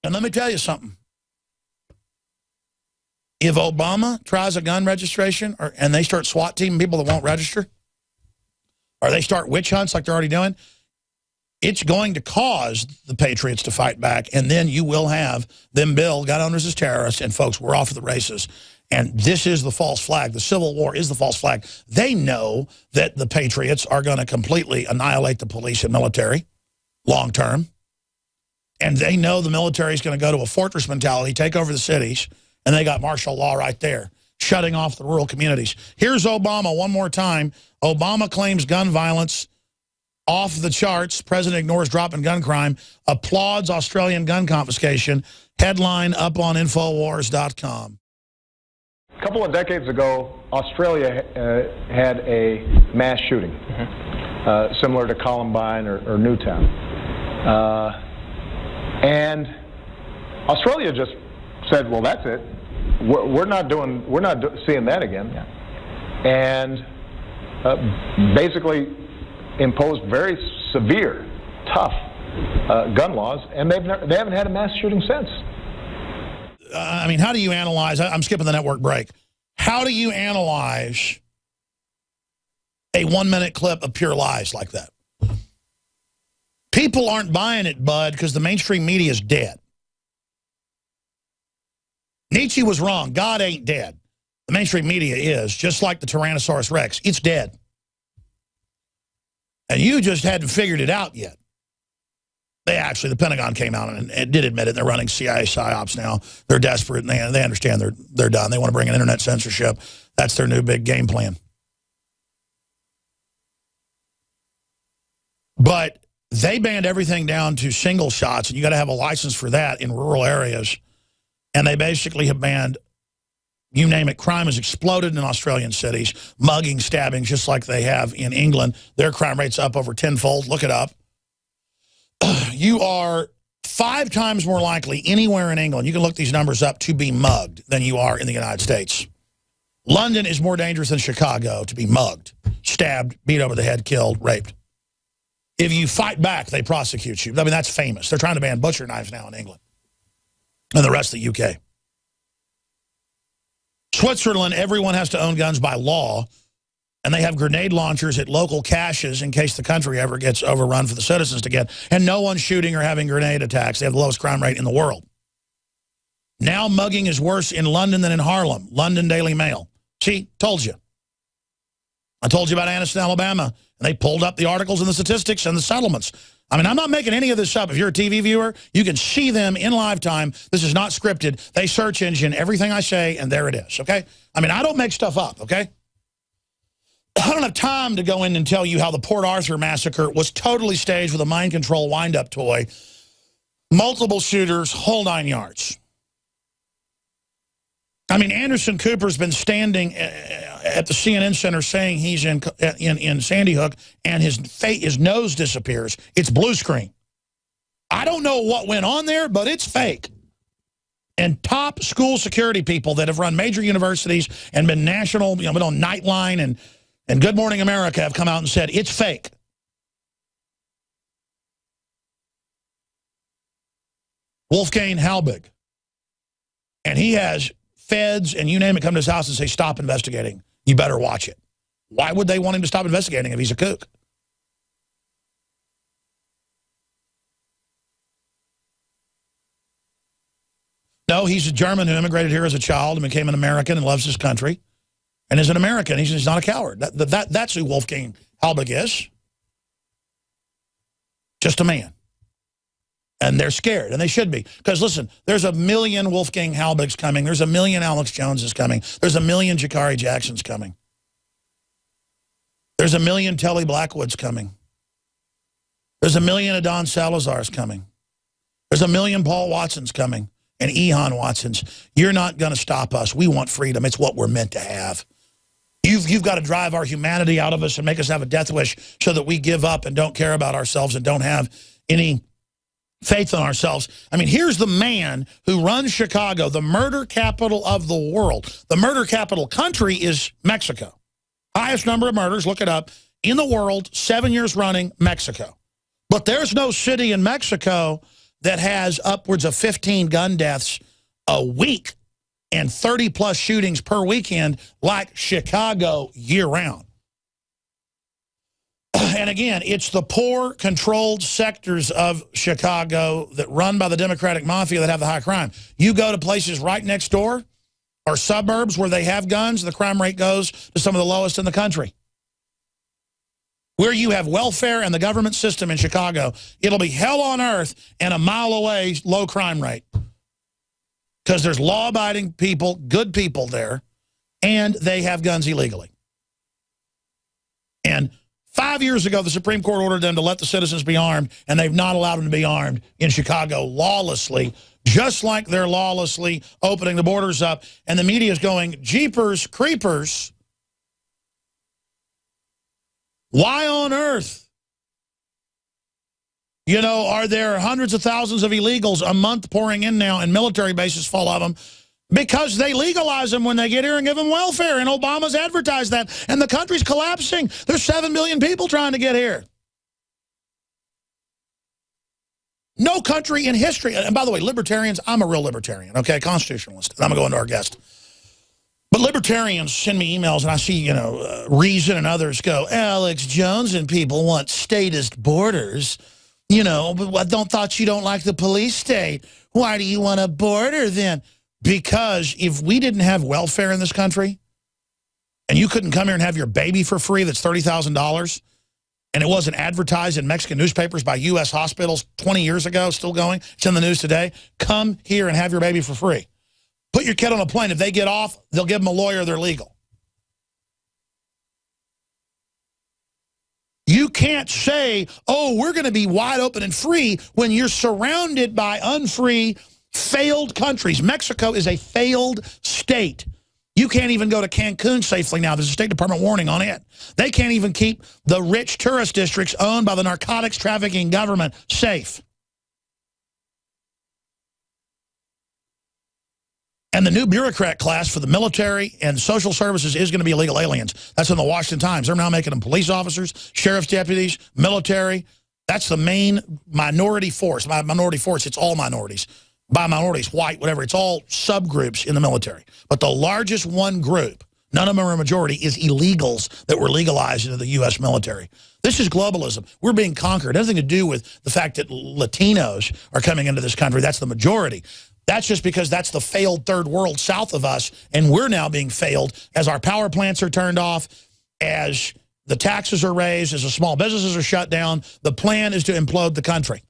And let me tell you something. If Obama tries a gun registration and they start SWAT teaming people that won't register, or they start witch hunts like they're already doing, it's going to cause the patriots to fight back, and then you will have them bill gun owners as terrorists, and folks, we're off to the races. And this is the false flag. The Civil War is the false flag. They know that the patriots are going to completely annihilate the police and military long term. And they know the military is going to go to a fortress mentality, take over the cities, and they got martial law right there, shutting off the rural communities. Here's Obama one more time. Obama claims gun violence off the charts. President ignores drop in gun crime. Applauds Australian gun confiscation. Headline up on Infowars.com. A couple of decades ago, Australia had a mass shooting, similar to Columbine or Newtown. And Australia just said, well, that's it. We're not seeing that again. Yeah. And basically imposed very severe, tough gun laws, and they haven't had a mass shooting since. I mean, how do you analyze, I'm skipping the network break, how do you analyze a 1-minute clip of pure lies like that? People aren't buying it, bud, because the mainstream media is dead. Nietzsche was wrong. God ain't dead. The mainstream media is, just like the Tyrannosaurus Rex. It's dead. And you just hadn't figured it out yet. The Pentagon came out and did admit it. They're running CIA psyops now. They're desperate, and they understand they're done. They want to bring in internet censorship. That's their new big game plan. But they banned everything down to single shots, and you got to have a license for that in rural areas. And they basically have banned, you name it. Crime has exploded in Australian cities. Mugging, stabbings, just like they have in England. Their crime rate's up over tenfold. Look it up. You are 5 times more likely anywhere in England, you can look these numbers up, to be mugged than you are in the United States. London is more dangerous than Chicago to be mugged, stabbed, beat over the head, killed, raped. If you fight back, they prosecute you. I mean, that's famous. They're trying to ban butcher knives now in England and the rest of the UK. Switzerland, everyone has to own guns by law, and they have grenade launchers at local caches in case the country ever gets overrun for the citizens to get. And no one's shooting or having grenade attacks. They have the lowest crime rate in the world. Now mugging is worse in London than in Harlem. London Daily Mail. See, told you. I told you about Anniston, Alabama. And they pulled up the articles and the statistics and the settlements. I mean, I'm not making any of this up. If you're a TV viewer, you can see them in live time. This is not scripted. They search engine everything I say, and there it is, okay? I mean, I don't make stuff up, okay? I don't have time to go in and tell you how the Port Arthur massacre was totally staged with a mind control wind-up toy. Multiple shooters, whole 9 yards. I mean, Anderson Cooper's been standing at the CNN Center saying he's in Sandy Hook, and his nose disappears. It's blue screen. I don't know what went on there, but it's fake. And top school security people that have run major universities and been national, been on Nightline and Good Morning America have come out and said it's fake. Wolfgang Halbig. And he has feds and you name it come to his house and say, stop investigating. You better watch it. Why would they want him to stop investigating if he's a kook? No, he's a German who immigrated here as a child and became an American and loves his country. And is an American. He's not a coward. That's who Wolfgang Halbig is. Just a man. And they're scared, and they should be. Because, listen, there's a million Wolfgang Halbigs coming. There's a million Alex Joneses coming. There's a million Jakari Jacksons coming. There's a million Telly Blackwoods coming. There's a million Adon Salazars coming. There's a million Paul Watsons coming and Ehan Watsons. You're not going to stop us. We want freedom. It's what we're meant to have. You've got to drive our humanity out of us and make us have a death wish so that we give up and don't care about ourselves and don't have any faith in ourselves. I mean, here's the man who runs Chicago, the murder capital of the world. The murder capital country is Mexico. Highest number of murders, look it up, in the world, 7 years running, Mexico. But there's no city in Mexico that has upwards of 15 gun deaths a week and 30-plus shootings per weekend like Chicago year-round. And again, it's the poor, controlled sectors of Chicago that run by the Democratic mafia that have the high crime. You go to places right next door or suburbs where they have guns, the crime rate goes to some of the lowest in the country. Where you have welfare and the government system in Chicago, it'll be hell on earth and a mile away low crime rate. Because there's law-abiding people, good people there, and they have guns illegally. And 5 years ago, the Supreme Court ordered them to let the citizens be armed, and they've not allowed them to be armed in Chicago lawlessly, just like they're lawlessly opening the borders up. And the media is going, jeepers creepers. Why on earth? You know, are there hundreds of thousands of illegals a month pouring in now and military bases full of them? Because they legalize them when they get here and give them welfare. And Obama's advertised that. And the country's collapsing. There's 7 million people trying to get here. No country in history. And by the way, libertarians, I'm a real libertarian, okay, constitutionalist. I'm going to go into our guest. But libertarians send me emails, and I see, you know, Reason and others go, Alex Jones and people want statist borders. You know, but I thought you don't like the police state. Why do you want a border then? Because if we didn't have welfare in this country, and you couldn't come here and have your baby for free that's $30,000, and it wasn't advertised in Mexican newspapers by U.S. hospitals 20 years ago, still going, it's in the news today, come here and have your baby for free. Put your kid on a plane. If they get off, they'll give them a lawyer. They're legal. You can't say, oh, we're going to be wide open and free when you're surrounded by unfree, failed countries. Mexico is a failed state. You can't even go to Cancun safely now. There's a State Department warning on it. They can't even keep the rich tourist districts owned by the narcotics trafficking government safe. And the new bureaucrat class for the military and social services is going to be illegal aliens. That's in the Washington Times. They're now making them police officers, sheriff's deputies, military. That's the main minority force. By minority force, it's all minorities. By minorities, white, whatever. It's all subgroups in the military. But the largest one group, none of them are a majority, is illegals that were legalized into the U.S. military. This is globalism. We're being conquered. It has nothing to do with the fact that Latinos are coming into this country. That's the majority. That's just because that's the failed third world south of us, and we're now being failed as our power plants are turned off, as the taxes are raised, as the small businesses are shut down. The plan is to implode the country.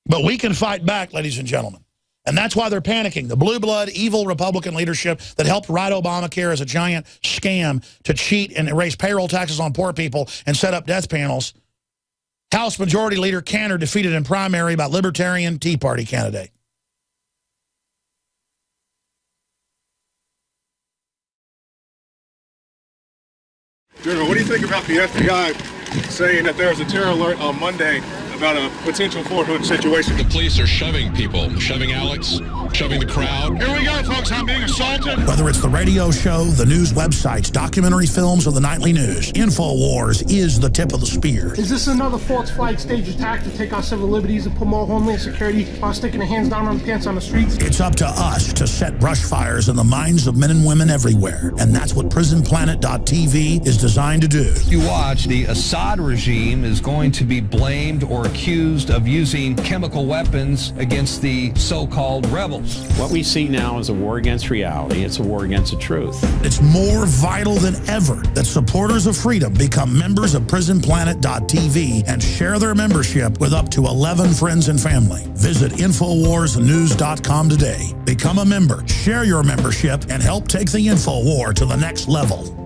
But we can fight back, ladies and gentlemen. And that's why they're panicking. The blue blood, evil Republican leadership that helped write Obamacare as a giant scam to cheat and erase payroll taxes on poor people and set up death panels. House Majority Leader Cantor defeated in primary by Libertarian Tea Party candidate. General, what do you think about the FBI saying that there was a terror alert on Monday about a potential Fort Hood situation? The police are shoving people, shoving Alex, shoving the crowd. Here we go, folks. I'm being assaulted. Whether it's the radio show, the news websites, documentary films, or the nightly news, InfoWars is the tip of the spear. Is this another false flag stage attack to take our civil liberties and put more homeland security while sticking their hands down on the pants on the streets? It's up to us to set brush fires in the minds of men and women everywhere. And that's what PrisonPlanet.tv is designed to do. You watch, the Assad regime is going to be blamed or accused of using chemical weapons against the so-called rebels. What we see now is a war against reality. It's a war against the truth. It's more vital than ever that supporters of freedom become members of PrisonPlanet.tv and share their membership with up to 11 friends and family. Visit InfoWarsNews.com today. Become a member, share your membership, and help take the InfoWar to the next level.